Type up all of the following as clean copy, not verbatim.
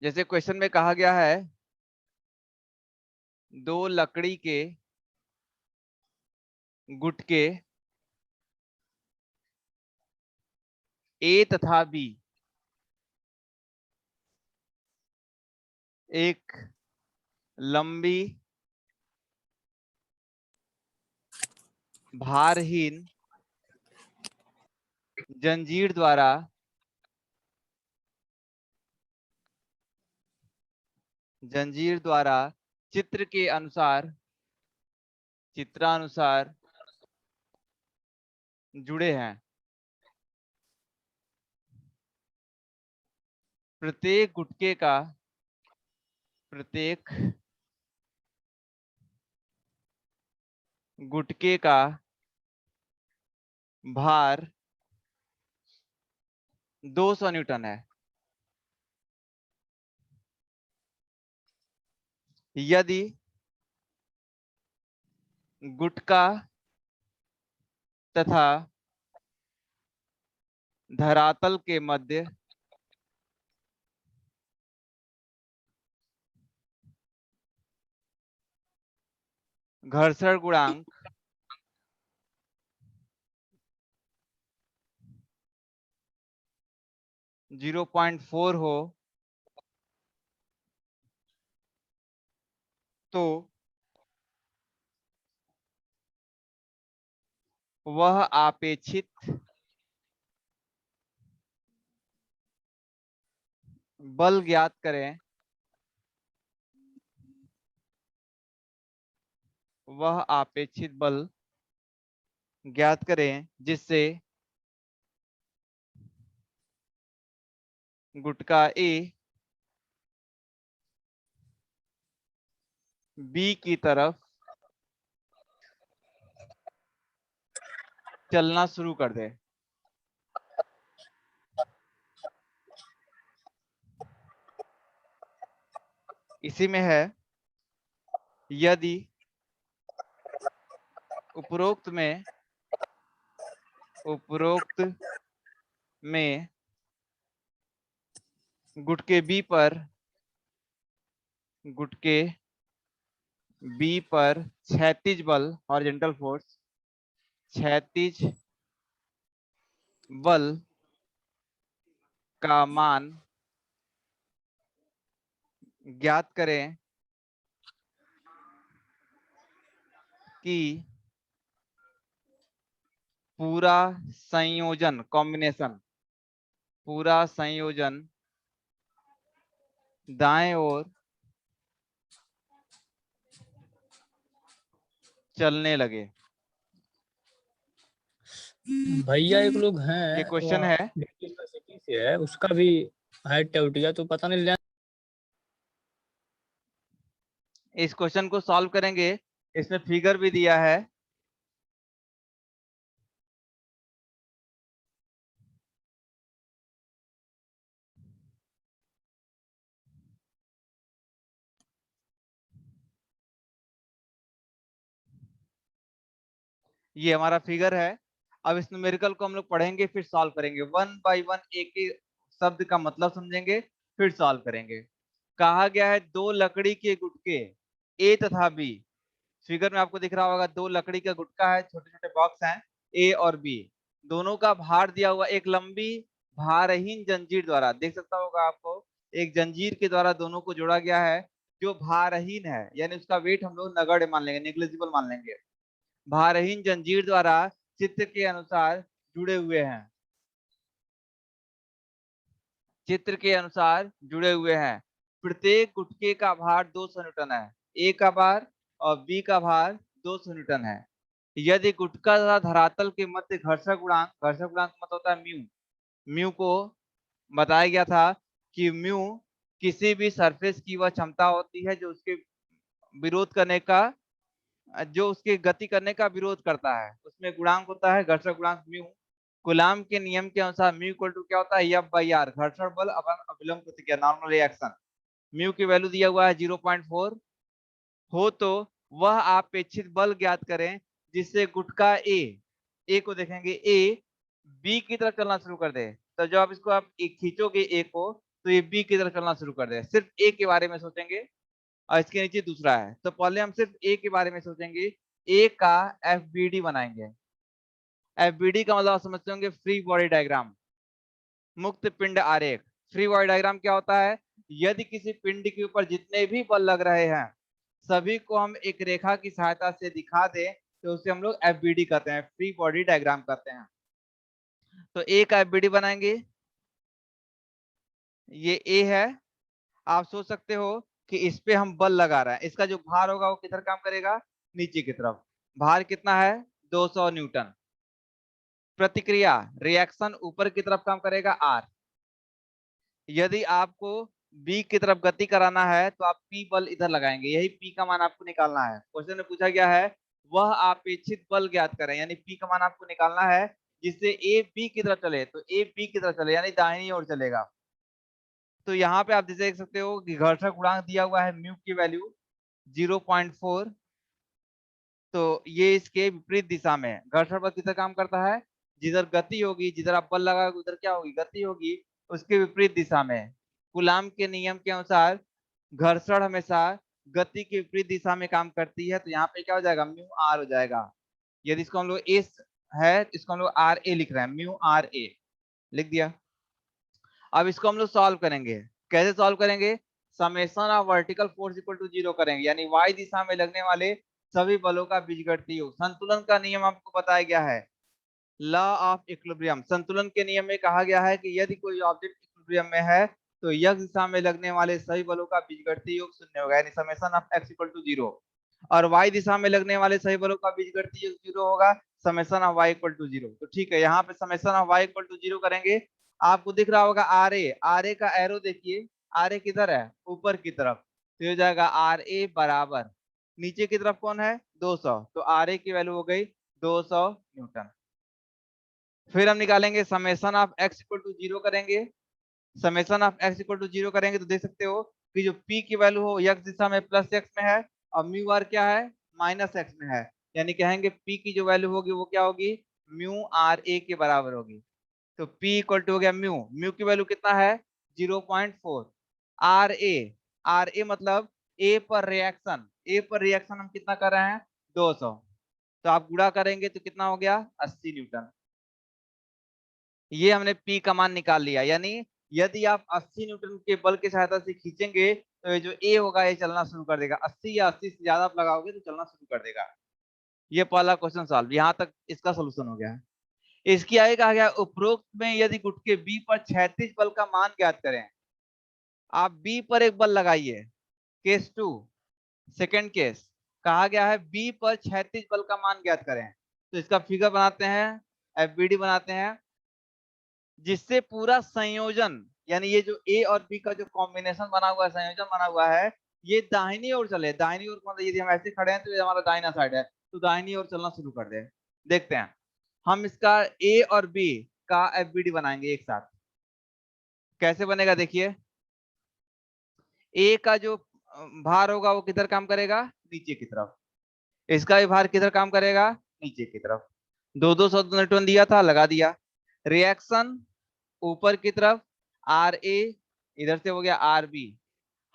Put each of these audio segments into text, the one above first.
जैसे क्वेश्चन में कहा गया है, दो लकड़ी के गुटके ए तथा बी एक लंबी भारहीन जंजीर द्वारा चित्रानुसार जुड़े हैं। प्रत्येक गुटके का भार 200 न्यूटन है। यदि गुटका तथा धरातल के मध्य घर्षण गुणांक 0.4 हो तो वह आपेक्षित बल ज्ञात करें। वह आपेक्षित बल ज्ञात करें जिससे गुटका ए बी की तरफ चलना शुरू कर दे। इसी में है, यदि उपरोक्त में गुटके बी पर क्षैतिज बल हॉरिजॉन्टल फोर्स क्षैतिज बल का मान ज्ञात करें कि पूरा संयोजन दाएं ओर चलने लगे। भैया एक लोग हैं ये क्वेश्चन वहाँ है। दिल्ली यूनिवर्सिटी से है, उसका भी हाइट उठ गया तो पता नहीं इस क्वेश्चन को सॉल्व करेंगे, इसमें फिगर भी दिया है। ये हमारा फिगर है। अब इस न्यूमेरिकल को हम लोग पढ़ेंगे, फिर सॉल्व करेंगे वन बाय वन, एक एक शब्द का मतलब समझेंगे, फिर सॉल्व करेंगे। कहा गया है दो लकड़ी के गुटके ए तथा बी। फिगर में आपको दिख रहा होगा, दो लकड़ी का गुटका है, छोटे छोटे बॉक्स हैं ए और बी। दोनों का भार दिया हुआ एक लंबी भारहीन जंजीर द्वारा, देख सकता होगा आपको, एक जंजीर के द्वारा दोनों को जोड़ा गया है जो भारहीन है, यानी उसका वेट हम लोग नगण्य मान लेंगे, नेग्लिजिबल मान लेंगे। भारहीन जंजीर द्वारा चित्र के अनुसार जुड़े हुए हैं। प्रत्येक गुटके का भार 200 न्यूटन है। ए का भार और बी का भार 200 न्यूटन है। यदि गुटका तथा धरातल के मध्य घर्षण गुणांक मतलब होता है म्यू। म्यू को बताया गया था कि म्यू किसी भी सरफेस की वह क्षमता होती है जो उसके विरोध करने का जो उसके गति करने का विरोध करता है, उसमें गुणांक होता है घर्षण गुणांक म्यू। कूलाम के नियम के अनुसार म्यू इक्वल टू क्या होता है, एफ बाई आर, घर्षण बल अपन अभिलंब प्रतिक्रिया, नॉर्मल रिएक्शन। म्यू की वैल्यू दिया हुआ है 0.4 हो तो वह अपेक्षित बल ज्ञात करें जिससे गुटका ए को देखेंगे, ए बी की तरफ चलना शुरू कर दे। तो जब आप इसको आप खींचोगे ए को, तो ये बी की तरफ चलना शुरू कर देगा। सिर्फ ए के बारे में सोचेंगे और इसके नीचे दूसरा है, तो पहले हम सिर्फ ए के बारे में सोचेंगे। ए का एफबीडी बनाएंगे। एफबीडी का मतलब आप समझते होंगे फ्री बॉडी डायग्राम, मुक्त पिंड आरेख। फ्री बॉडी डायग्राम क्या होता है? यदि किसी पिंड के ऊपर जितने भी बल लग रहे हैं सभी को हम एक रेखा की सहायता से दिखा दें तो उसे हम लोग एफबीडी कहते हैं, फ्री बॉडी डायग्राम कहते हैं। तो ए का एफबीडी बनाएंगे, ये ए है। आप सोच सकते हो कि इस पे हम बल लगा रहे हैं, इसका जो भार होगा वो किधर काम करेगा? नीचे की तरफ। भार कितना है? 200 न्यूटन। प्रतिक्रिया रिएक्शन ऊपर की तरफ काम करेगा आर। यदि आपको बी की तरफ गति कराना है तो आप पी बल इधर लगाएंगे, यही पी का मान आपको निकालना है। क्वेश्चन में पूछा गया है वह अपेक्षित बल ज्ञात करें, यानी पी का मान आपको निकालना है जिससे ए बी की तरफ चले, तो ए बी की तरफ चले यानी दाहिनी ओर चलेगा। तो यहाँ पे आप देख सकते हो कि घर्षण गुणांक दिया हुआ है म्यू की वैल्यू 0.4, तो ये इसके विपरीत दिशा में है। घर्षण बल किधर काम करता है? जिधर गति होगी, जिधर आप बल लगाओगे उधर क्या होगी? गति होगी, उसके विपरीत दिशा में। कूलाम के नियम के अनुसार घर्षण हमेशा गति के विपरीत दिशा में काम करती है, तो यहाँ पे क्या हो जाएगा? म्यू आर हो जाएगा। यदि इसको हम लोग एस है तो इसको हम लोग आर ए लिख रहे हैं, म्यू आर ए लिख दिया। अब इसको हम लोग सॉल्व करेंगे। कैसे सॉल्व करेंगे? Summation of vertical force equal to 0 करेंगे, यानी वाई दिशा में लगने वाले सभी बलों का बीजगणितीय योग। संतुलन का नियम आपको बताया गया है, लॉ ऑफ इक्विलिब्रियम। संतुलन के नियम में कहा गया है कि यदि कोई ऑब्जेक्ट इक्विलिब्रियम में है तो x दिशा में लगने वाले सभी बलों का बीजगणितीय योग शून्य होगा, यानी summation of x equal to 0। और y दिशा में लगने वाले सभी बलों का बीजगणितीय योग 0 होगा, summation of y equal to 0। तो ठीक है, यहाँ पे summation of y equal to 0 करेंगे। आपको दिख रहा होगा आर ए का एरो देखिए, आर ए किधर है? ऊपर की तरफ, तो हो जाएगा आर ए बराबर नीचे की तरफ कौन है? 200, तो आर ए की वैल्यू हो गई 200 न्यूटन। फिर हम निकालेंगे summation of x equal to 0 करेंगे। Summation of x equal to 0 करेंगे तो देख सकते हो कि जो p की वैल्यू हो x दिशा में प्लस x में है और म्यू आर क्या है? माइनस x में है, यानी कहेंगे p की जो वैल्यू होगी वो क्या होगी? म्यू आर ए के बराबर होगी। तो p इक्वल टू हो गया म्यू, म्यू की वैल्यू कितना है? 0.4। आर ए मतलब ए पर रिएक्शन, ए पर रिएक्शन हम कितना कर रहे हैं? 200, तो आप गुणा करेंगे तो कितना हो गया? 80 न्यूटन। ये हमने P का मान निकाल लिया, यानी यदि आप 80 न्यूटन के बल की सहायता से खींचेंगे तो ये जो A होगा ये चलना शुरू कर देगा। 80 या 80 से ज्यादा आप लगाओगे तो चलना शुरू कर देगा। ये पहला क्वेश्चन सॉल्व, यहाँ तक इसका सोल्यूशन हो गया है। इसकी आगे कहा गया उपरोक्त में यदि गुटके B पर क्षैतिज बल का मान ज्ञात करें। आप B पर एक बल लगाइए, केस 2। सेकेंड केस कहा गया है B पर क्षैतिज बल का मान ज्ञात करें, तो इसका फिगर बनाते हैं, एफबीडी बनाते हैं, जिससे पूरा संयोजन, यानी ये जो ए और बी का जो कॉम्बिनेशन बना हुआ है, संयोजन बना हुआ है, ये दाहिनी ओर चले। दाहिनी ओर मतलब यदि हम ऐसे खड़े हैं तो ये हमारा दाहिना साइड है, तो दाहिनी ओर चलना शुरू कर दे। देखते हैं हम इसका ए और बी का एफबीडी बनाएंगे एक साथ। कैसे बनेगा देखिए, ए का जो भार होगा वो किधर काम करेगा? नीचे की तरफ। इसका भी भार किधर काम करेगा? नीचे की तरफ। 200 न्यूटन दिया था, लगा दिया। रिएक्शन ऊपर की तरफ आर ए, इधर से हो गया आर बी।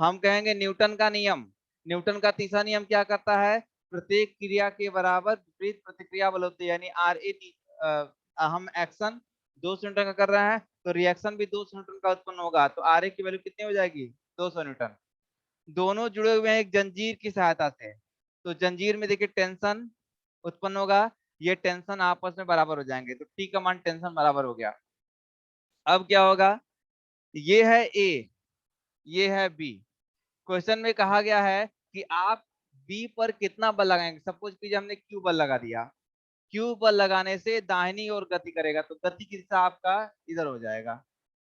हम कहेंगे न्यूटन का नियम, न्यूटन का तीसरा नियम क्या करता है? प्रत्येक क्रिया के बराबर विपरीत प्रतिक्रिया बल होती है, यानी आर ए हम एक्शन 200 न्यूटन का कर रहे हैं तो रिएक्शन भी 200 न्यूटन का उत्पन्न होगा, तो आर ए की वैल्यू कितनी हो जाएगी? 200 न्यूटन। दोनों जुड़े हुए हैं एक जंजीर की सहायता से, तो जंजीर में देखिए टेंशन उत्पन्न होगा, ये टेंशन आपस में बराबर हो जाएंगे, तो टी का मान टेंशन बराबर हो गया। अब क्या होगा? ये है ए, ये है बी। क्वेश्चन में कहा गया है कि आप बी पर कितना बल लगाएंगे। सपोज कीजिए हमने क्यू बल लगा दिया, क्यू बल लगाने से दाहिनी ओर गति करेगा, तो गति की दिशा आपका इधर हो जाएगा।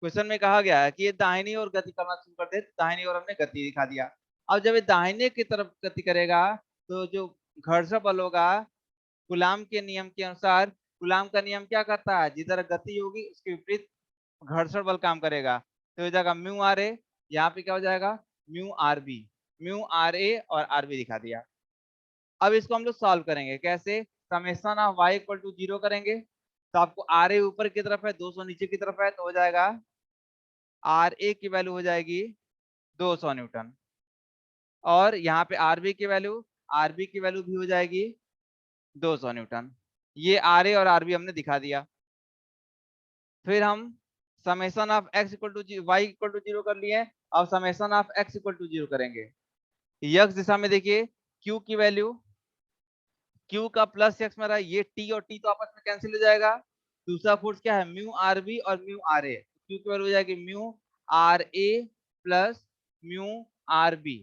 क्वेश्चन में कहा गया है कि ये दाहिनी ओर गति करना शुरू कर दे, दाहिनी ओर हमने गति दिखा दिया। अब जब ये दाहिने की तरफ गति करेगा तो जो घर्षण बल होगा गुलाम के नियम के अनुसार, गुलाम का नियम क्या करता है? जिधर गति होगी उसके विपरीत घर्षण बल काम करेगा, तो हो जाएगा म्यू आर ए। यहाँ पे क्या हो जाएगा? Mu R B. Mu R A और आर बी दिखा दिया। अब इसको हम लोग सॉल्व करेंगे कैसे? Summation of y equal to 0 करेंगे, तो आपको आर ए ऊपर की तरफ है, 200 नीचे की तरफ है, तो हो जाएगा आर ए की वैल्यू हो जाएगी 200 न्यूटन, और यहाँ पे आरबी की वैल्यू भी हो जाएगी 200 न्यूटन। ये आर ए और आरबी हमने दिखा दिया। फिर हम summation of x equal to y equal to 0 कर लिए। अब summation of x equal to 0 करेंगे। एक्स दिशा में देखिए क्यू की वैल्यू, क्यू का प्लस एक्स में रहा, ये टी और टी तो आपस में कैंसिल हो जाएगा। दूसरा फोर्स क्या है, म्यू आर बी और म्यू आर ए। क्यू की वैल्यू हो जाएगी mu R A plus mu R B.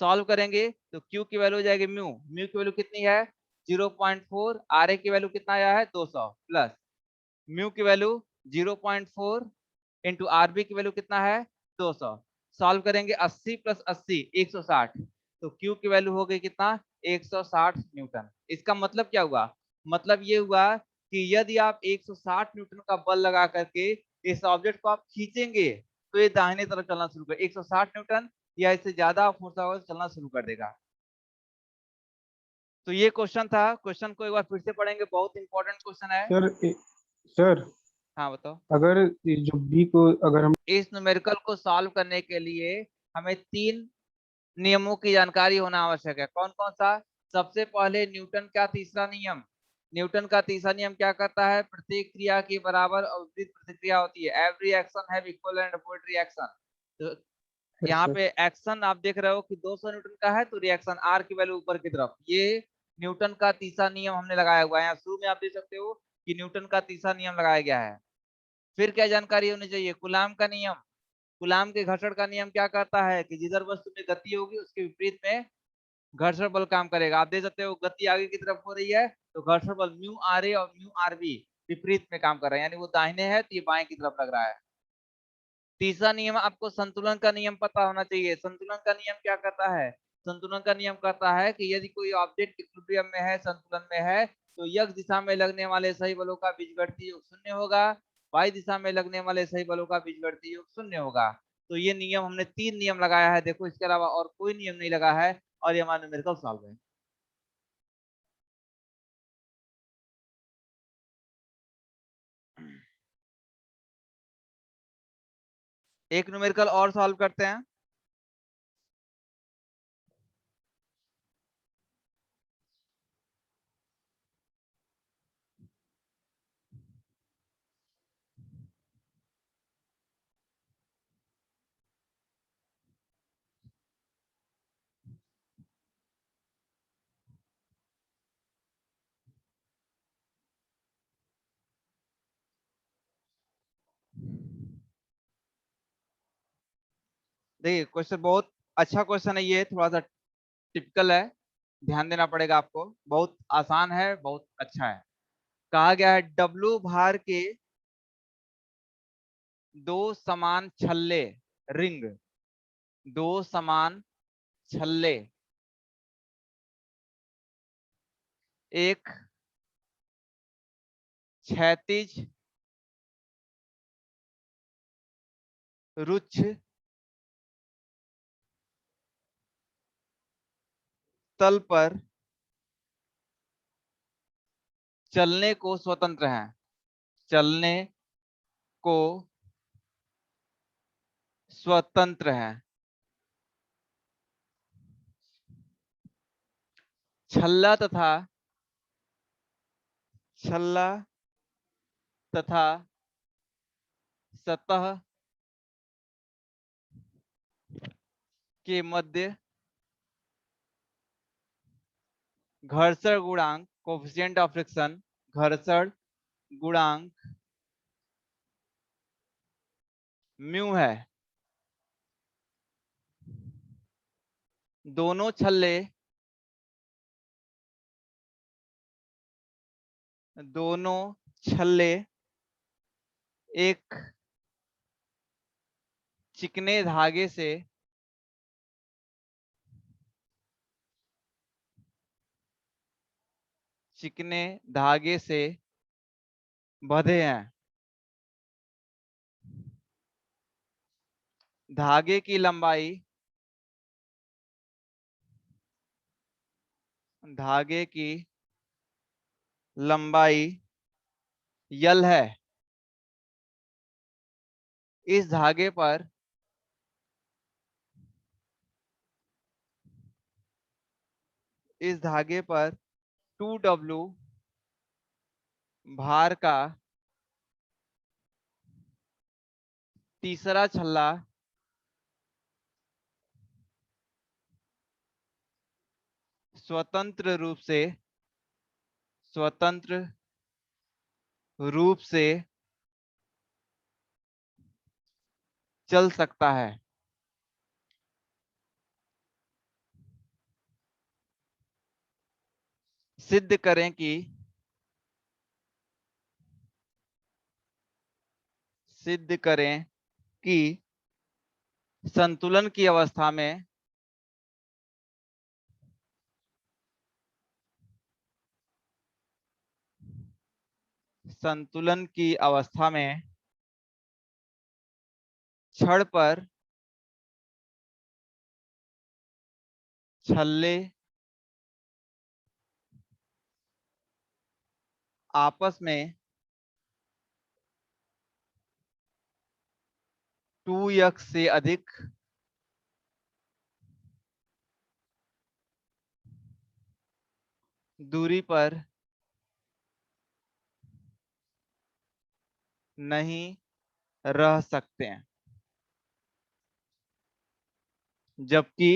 Solve करेंगे तो क्यू की वैल्यू हो जाएगी म्यू, म्यू की वैल्यू कितनी है 0.4, आर ए की वैल्यू कितना आया है 200, प्लस म्यू की वैल्यू 0.4 इंटू आरबी की वैल्यू कितना है 200। सॉल्व करेंगे 80 प्लस 80 160, तो क्यू की वैल्यू हो गई कितना 160 न्यूटन। इसका मतलब क्या हुआ, मतलब ये हुआ कि यदि आप 160 न्यूटन का बल लगा करके इस ऑब्जेक्ट को आप खींचेंगे तो ये दाहिने तरफ चलना शुरू कर, 160 न्यूटन या इससे ज्यादा फोर्स होगा तो चलना शुरू कर देगा। तो ये क्वेश्चन था, क्वेश्चन को एक बार फिर से पढ़ेंगे, बहुत इंपॉर्टेंट क्वेश्चन है। सर हाँ बताओ। अगर ये जो बी को अगर हम इस न्यूमेरिकल को सॉल्व करने के लिए हमें 3 नियमों की जानकारी होना आवश्यक है। कौन कौन सा, सबसे पहले न्यूटन का तीसरा नियम। न्यूटन का तीसरा नियम क्या करता है, प्रत्येक क्रिया के बराबर और विपरीत प्रतिक्रिया होती है। Every action have equal and opposite reaction. तो यहाँ सर पे एक्शन आप देख रहे हो कि 200 न्यूटन का है, तो रिएक्शन आर की वैल्यू ऊपर की तरफ। ये न्यूटन का तीसरा नियम हमने लगाया हुआ है। यहाँ शुरू में आप देख सकते हो कि न्यूटन का तीसरा नियम लगाया गया है। फिर क्या जानकारी होनी चाहिए, कूलाम का नियम। कूलाम के घर्षण का नियम क्या कहता है कि जिधर वस्तु में गति होगी उसके विपरीत में घर्षण बल काम करेगा। आप देख सकते हो गति आगे की तरफ हो रही है तो घर्षण बल म्यू आर ए और म्यू आर बी विपरीत में काम कर रहे हैं, यानी वो दाहिने है तो ये बाएं की तरफ लग रहा है। तीसरा नियम आपको संतुलन का नियम पता होना चाहिए। संतुलन का नियम क्या कहता है, संतुलन का नियम कहता है कि यदि कोई ऑब्जेक्ट इक्विलिब्रियम में है, संतुलन में है, तो x दिशा में लगने वाले सही बलों का बीजगणितीय योग शून्य होगा, y दिशा में लगने वाले सही बलों का बीजगणितीय योग शून्य होगा। तो ये नियम हमने 3 नियम लगाया है, देखो इसके अलावा और कोई नियम नहीं लगा है, और ये हमारा न्यूमेरिकल सॉल्व है। एक न्यूमेरिकल और सॉल्व करते हैं। देखिए क्वेश्चन बहुत अच्छा क्वेश्चन है, ये थोड़ा सा टिपिकल है, ध्यान देना पड़ेगा आपको। बहुत आसान है, बहुत अच्छा है। कहा गया है डब्लू भार के 2 समान छल्ले, रिंग, 2 समान छल्ले एक क्षैतिज रुक्ष तल पर चलने को स्वतंत्र है, चलने को स्वतंत्र है। छल्ला तथा सतह के मध्य घर्षण गुणांक कोफिशिएंट ऑफ फ्रिक्शन, घर्षण गुणांक म्यू है। दोनों छल्ले एक चिकने धागे से बंधे हैं। धागे की लंबाई यल है। इस धागे पर इस धागे पर 2W भार का तीसरा छल्ला स्वतंत्र रूप से चल सकता है। सिद्ध करें कि संतुलन की अवस्था में छड़ पर छल्ले आपस में 2x से अधिक दूरी पर नहीं रह सकते हैं, जबकि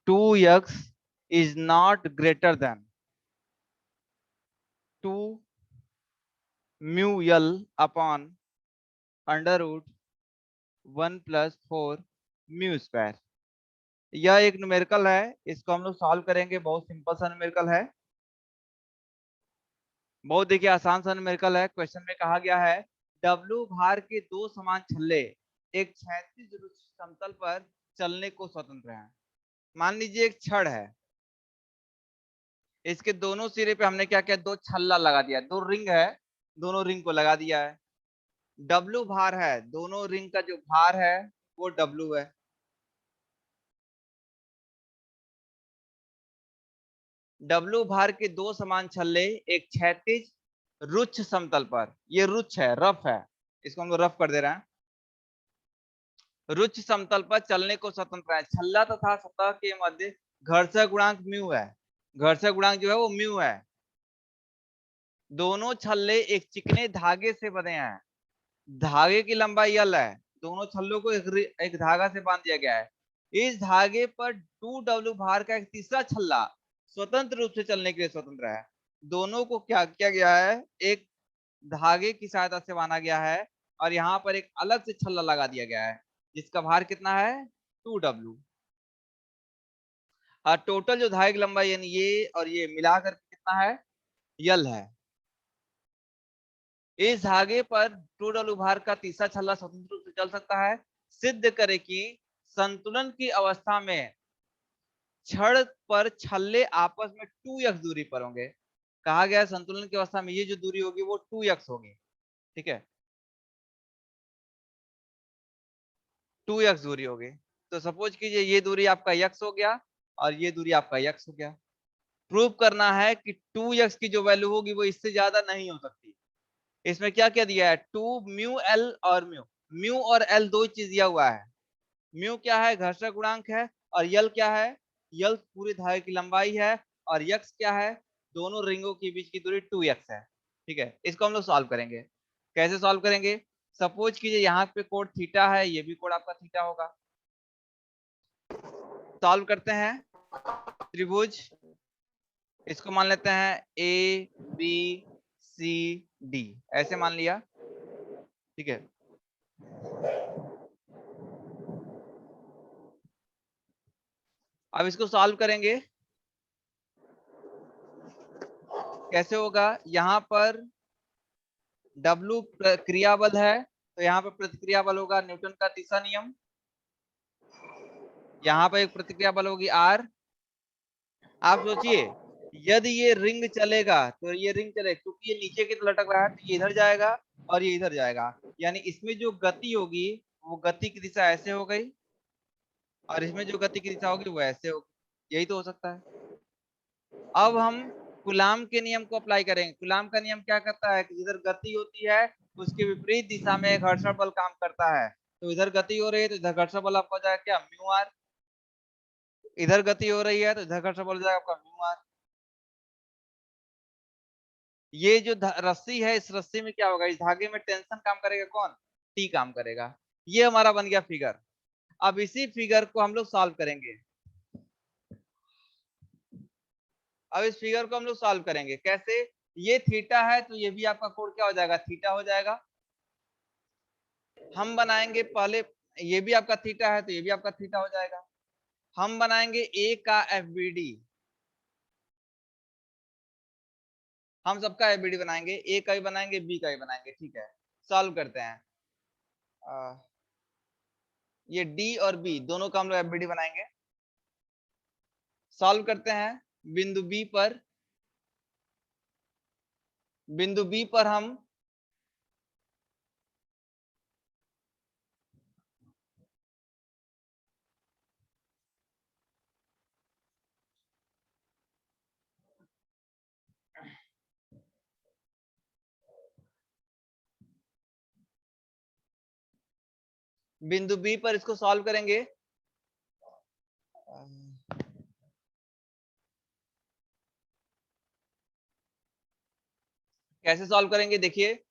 2x is not greater than 2 mu l upon under root 1 + 4 mu square. यह एक न्यूमेरिकल है, इसको हम लोग सॉल्व करेंगे। बहुत सिंपल सा न्यूमेरिकल है, बहुत देखिए आसान सा न्यूमेरिकल है। क्वेश्चन में कहा गया है W भार के दो समान छल्ले एक क्षैतिज समतल पर चलने को स्वतंत्र हैं। मान लीजिए एक छड़ है, इसके दोनों सिरे पे हमने क्या किया, दो छल्ला लगा दिया, दो रिंग है, दोनों रिंग को लगा दिया है। W भार है, दोनों रिंग का जो भार है वो W है। W भार के दो समान छल्ले एक क्षैतिज रुक्ष समतल पर, ये रुक्ष है, रफ है, इसको हम लोग रफ कर दे रहे हैं, रुक्ष समतल पर चलने को स्वतंत्र है। छल्ला तथा सतह के मध्य घर्षण गुणांक म्यू है, घर्षण गुणांक जो है वो म्यू है। दोनों छल्ले एक चिकने धागे से बने हैं, धागे की लंबाई l है, दोनों छल्लों को एक धागा से बांध दिया गया है। इस धागे पर 2W भार का एक तीसरा छल्ला स्वतंत्र रूप से चलने के लिए स्वतंत्र है। दोनों को क्या किया गया है, एक धागे की सहायता से बांधा गया है और यहाँ पर एक अलग से छल्ला लगा दिया गया है जिसका भार कितना है 2W। और टोटल जो धागे की लंबाई यानी ये और ये मिलाकर कितना है l है। इस धागे पर 2W भार का तीसरा छल्ला स्वतंत्र रूप से चल सकता है। सिद्ध करें कि संतुलन की अवस्था में छड़ पर छल्ले आपस में 2x दूरी पर होंगे। कहा गया है संतुलन की अवस्था में ये जो दूरी होगी वो 2x होगी, ठीक है, 2x दूरी होगी। तो सपोज कीजिए ये दूरी आपका x हो गया और ये दूरी आपका x हो गया। प्रूव करना है कि 2x की जो वैल्यू होगी वो इससे ज्यादा नहीं हो सकती। इसमें क्या क्या दिया है, 2 म्यू l और म्यू और l दो चीज दिया हुआ है। म्यू क्या है, घर्षण गुणांक है, और यल क्या है, यल पूरी धागे की लंबाई है, और यक्स क्या है, दोनों रिंगों के बीच की दूरी 2x है। ठीक है, इसको हम लोग सॉल्व करेंगे। कैसे सॉल्व करेंगे, सपोज कीजिए यहाँ पे कोण थीटा है, ये भी कोण आपका थीटा होगा। सॉल्व करते हैं, त्रिभुज इसको मान लेते हैं ए बी सी डी, ऐसे मान लिया, ठीक है। अब इसको सॉल्व करेंगे, कैसे होगा, यहाँ पर W क्रिया बल है तो यहाँ पर प्रतिक्रिया बल होगा न्यूटन का तीसरा नियम। यहाँ पर एक प्रतिक्रिया बल होगी R। आप सोचिए यदि ये रिंग चलेगा तो ये रिंग चलेगा, क्योंकि ये नीचे की तरफ लटक रहा है तो ये इधर जाएगा और ये इधर जाएगा, यानी इसमें जो गति होगी वो गति की दिशा ऐसे हो गई और इसमें जो गति की दिशा होगी वो ऐसे होगी, यही तो हो सकता है। अब हम कूलाम के नियम को अप्लाई करेंगे। कूलाम का नियम क्या करता है कि जिधर गति होती है उसके विपरीत दिशा में घर्षण बल काम करता है। तो इधर गति हो रही है तो इधर घर्षण बल आपका हो जाएगा क्या, म्यू आर। इधर गति हो रही है तो इधर घर्षण बल हो जाएगा आपका म्यू आर। ये जो रस्सी है, इस रस्सी में क्या होगा, इस धागे में टेंशन काम करेगा कौन, टी काम करेगा। ये हमारा बन गया फिगर। अब इसी फिगर को हम लोग सॉल्व करेंगे। अब इस फिगर को हम लोग सॉल्व करेंगे कैसे, ये थीटा है तो ये भी आपका कोण क्या हो जाएगा, थीटा हो जाएगा। हम बनाएंगे पहले, ये भी आपका थीटा है तो ये भी आपका थीटा हो जाएगा। हम बनाएंगे ए का एफबीडी, हम सबका एफबीडी बनाएंगे, ए का भी बनाएंगे बी का भी बनाएंगे, ठीक है। सॉल्व करते हैं। ये डी और बी दोनों का हम लोग एफबीडी बनाएंगे। सॉल्व करते हैं। बिंदु बी पर, बिंदु बी पर हम बिंदु बी पर इसको सॉल्व करेंगे। कैसे सॉल्व करेंगे, देखिए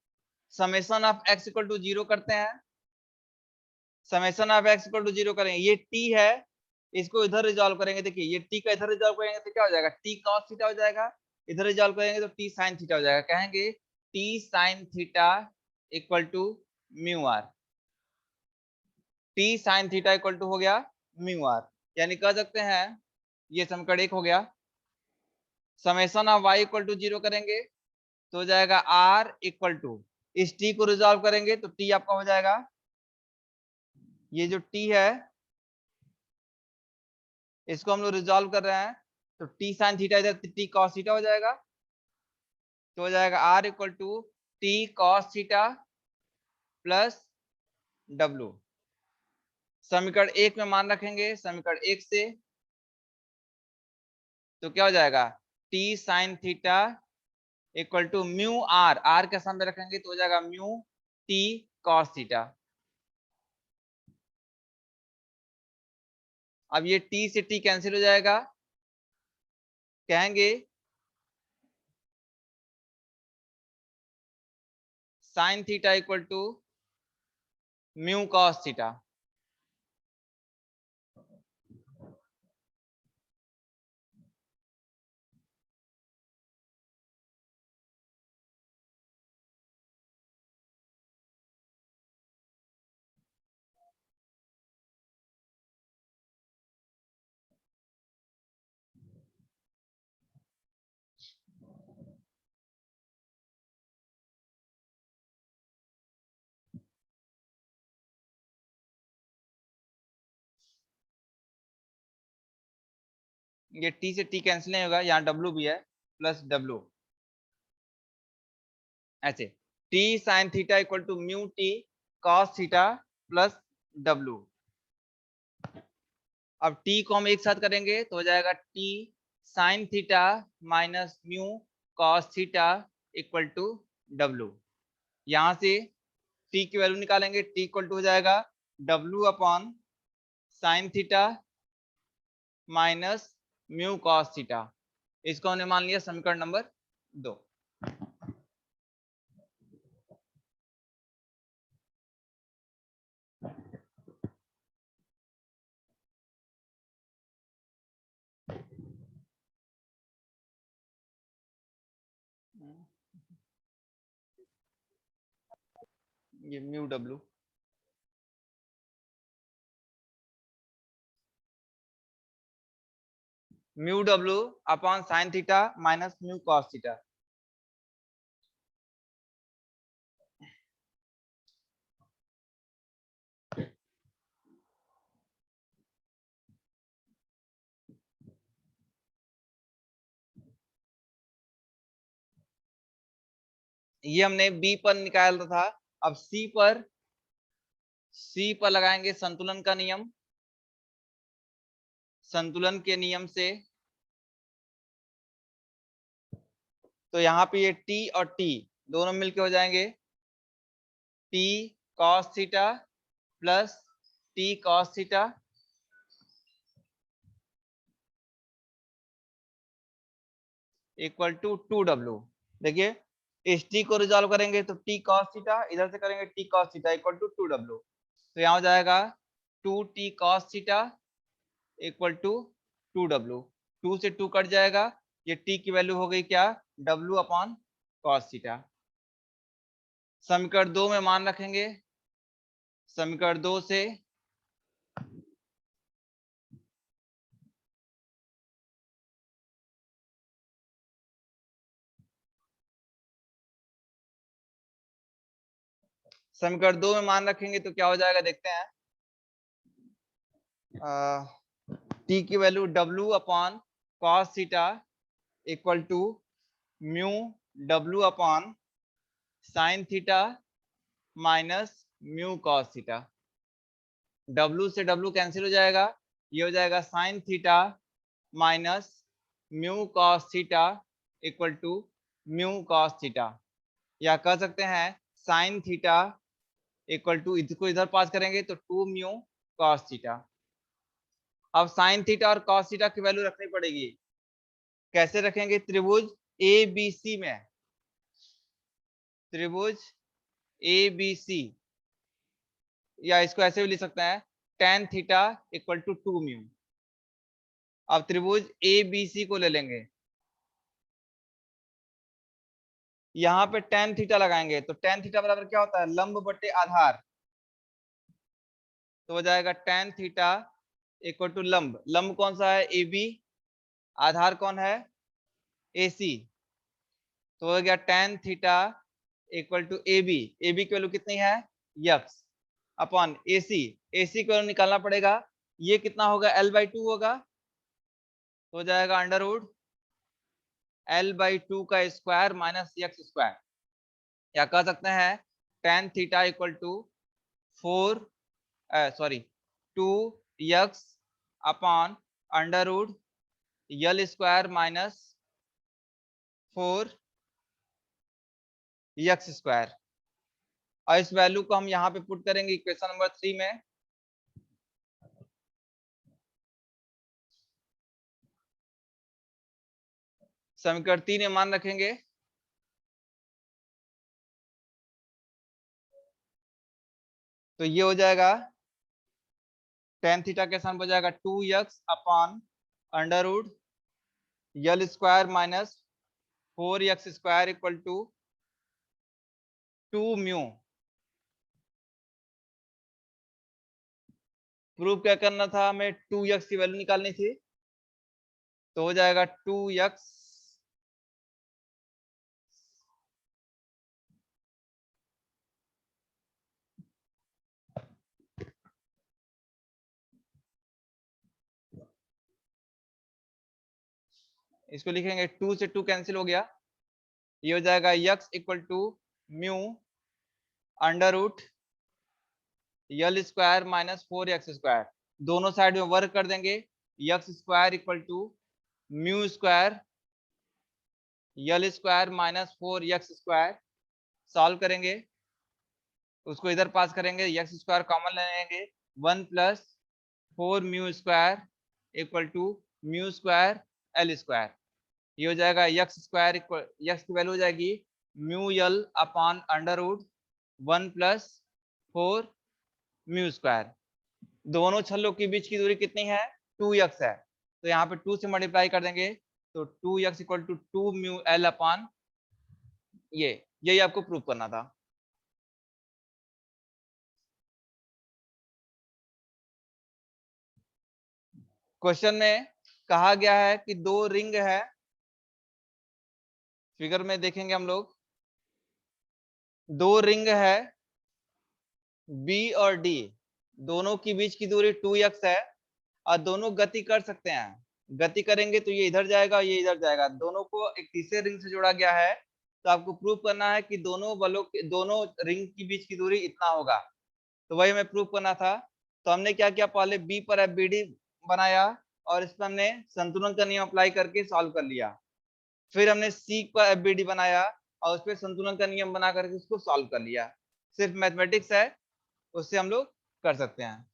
summation of x equal to 0 करते हैं। Summation of x equal to 0 करेंगे, ये t है, इसको इधर रिजॉल्व करेंगे। देखिए ये t का इधर रिजॉल्व करेंगे तो क्या हो जाएगा, t cos थीटा हो जाएगा। इधर रिजॉल्व करेंगे तो t sin थीटा हो जाएगा। कहेंगे t sin theta equal to mu R. t sin theta equal to हो गया म्यू आर, यानी कह सकते हैं ये समीकरण 1 हो गया। Summation of y equal to 0 करेंगे तो हो जाएगा r इक्वल टू, इस t को रिजॉल्व करेंगे तो t आपका हो जाएगा, ये जो t है इसको हम लोग रिजॉल्व कर रहे हैं तो t sin थीटा इधर t cos थीटा हो जाएगा। तो हो जाएगा r equal to t cos theta plus w। समीकरण 1 में मान रखेंगे, समीकरण 1 से तो क्या हो जाएगा, t sin theta equal to mu R, R के सामने रखेंगे तो हो जाएगा म्यू t cos थीटा। अब ये t से t कैंसिल हो जाएगा, कहेंगे sin theta equal to mu cos theta. ये t से t कैंसिल नहीं होगा, यहाँ w भी है प्लस w, ऐसे t sin theta equal to mu t cos theta plus w। अब t को हम एक साथ करेंगे तो हो जाएगा t sin theta minus mu cos theta equal to w। यहां से t की वैल्यू निकालेंगे, t इक्वल टू हो जाएगा w upon sine theta minus mu cos theta. इसको हमने मान लिया समीकरण नंबर 2। ये mu w, mu w upon sine theta minus mu cos theta. ये हमने बी पर निकाला था। अब सी पर, सी पर लगाएंगे संतुलन का नियम। संतुलन के नियम से तो यहाँ पे ये t और t दोनों मिलके हो जाएंगे t cos theta plus t cos theta equal to 2w। देखिए इस t को रिजॉल्व करेंगे तो t cos थीटा, इधर से करेंगे t cos theta equal to 2w। तो यहाँ हो जाएगा 2t cos theta equal to 2w। 2 से 2 कट जाएगा, ये t की वैल्यू हो गई क्या, w अपॉन cos थीटा। समीकरण 2 में मान रखेंगे, समीकरण 2 से समीकरण 2 में मान रखेंगे तो क्या हो जाएगा देखते हैं। t की value w upon cos theta equal to mu w upon sine theta minus mu cos theta. w से w कैंसिल हो जाएगा, ये हो जाएगा sine theta minus mu cos theta equal to mu cos theta, या कह सकते हैं साइन थीटा इक्वल टू, इसको इधर पास करेंगे तो 2 म्यू cos थीटा। अब साइन थीटा और cos थीटा की वैल्यू रखनी पड़ेगी। कैसे रखेंगे, त्रिभुज ABC में, त्रिभुज ABC, या इसको ऐसे भी लिख सकते हैं tan theta equal to 2 mu. अब त्रिभुज ABC को ले लेंगे, यहाँ पे tan थीटा लगाएंगे तो tan थीटा बराबर क्या होता है, लंब बटे आधार। तो हो जाएगा tan थीटा इक्वल टू लंब, लंब कौन सा है AB, आधार कौन है AC। तो हो गया tan theta equal to AB, AB की वैल्यू कितनी है x अपॉन AC, AC की वैल्यू निकालना पड़ेगा, ये कितना होगा L/2 होगा, तो हो जाएगा अंडर रूट L/2 का स्क्वायर माइनस x स्क्वायर, या कह सकते हैं tan theta equal to 2x upon under root L square minus 4x square. और इस वैल्यू को हम यहाँ पे पुट करेंगे इक्वेशन नंबर 3 में। समीकरण 3 में मान रखेंगे, तो ये हो जाएगा tan थीटा के स्थान पर हो जाएगा 2x upon under root L square minus 4x square equal to 2 mu. Proof क्या करना था हमें, 2x की वैल्यू निकालनी थी, तो हो जाएगा 2x इसको लिखेंगे 2 से 2 कैंसिल हो गया, ये हो जाएगा x equal to mu under root L square minus 4x square, दोनों साइड में वर्क कर देंगे, x square equal to mu square L square minus 4x square. Solve करेंगे, उसको इधर पास करेंगे, x स्क्वायर कॉमन ले लेंगे, 1 plus 4 mu square equal to mu square L square. ये हो जाएगा x स्क्वायर इक्वल, x की वैल्यू हो जाएगी mu L upon under root 1 plus 4 mu square. दोनों छल्लों के बीच की दूरी कितनी है, 2x है, तो यहाँ पे 2 से मल्टीप्लाई कर देंगे, तो 2x equal to 2 mu L upon ये, यही आपको प्रूव करना था। क्वेश्चन में कहा गया है कि दो रिंग है, फिगर में देखेंगे हम लोग, दो रिंग है B और D, दोनों के बीच की दूरी 2x है और दोनों गति कर सकते हैं। गति करेंगे तो ये इधर जाएगा, ये इधर जाएगा, दोनों को एक तीसरे रिंग से जोड़ा गया है, तो आपको प्रूव करना है कि दोनों बलों के, दोनों रिंग के बीच की दूरी इतना होगा। तो वही हमें प्रूव करना था। तो हमने क्या किया, पहले B पर FBD बनाया और इस पर हमने संतुलन का नियम अप्लाई करके सॉल्व कर लिया। फिर हमने सी का एफबीडी बनाया और उस पर संतुलन का नियम बना करके उसको सॉल्व कर लिया। सिर्फ मैथमेटिक्स है, उससे हम लोग कर सकते हैं।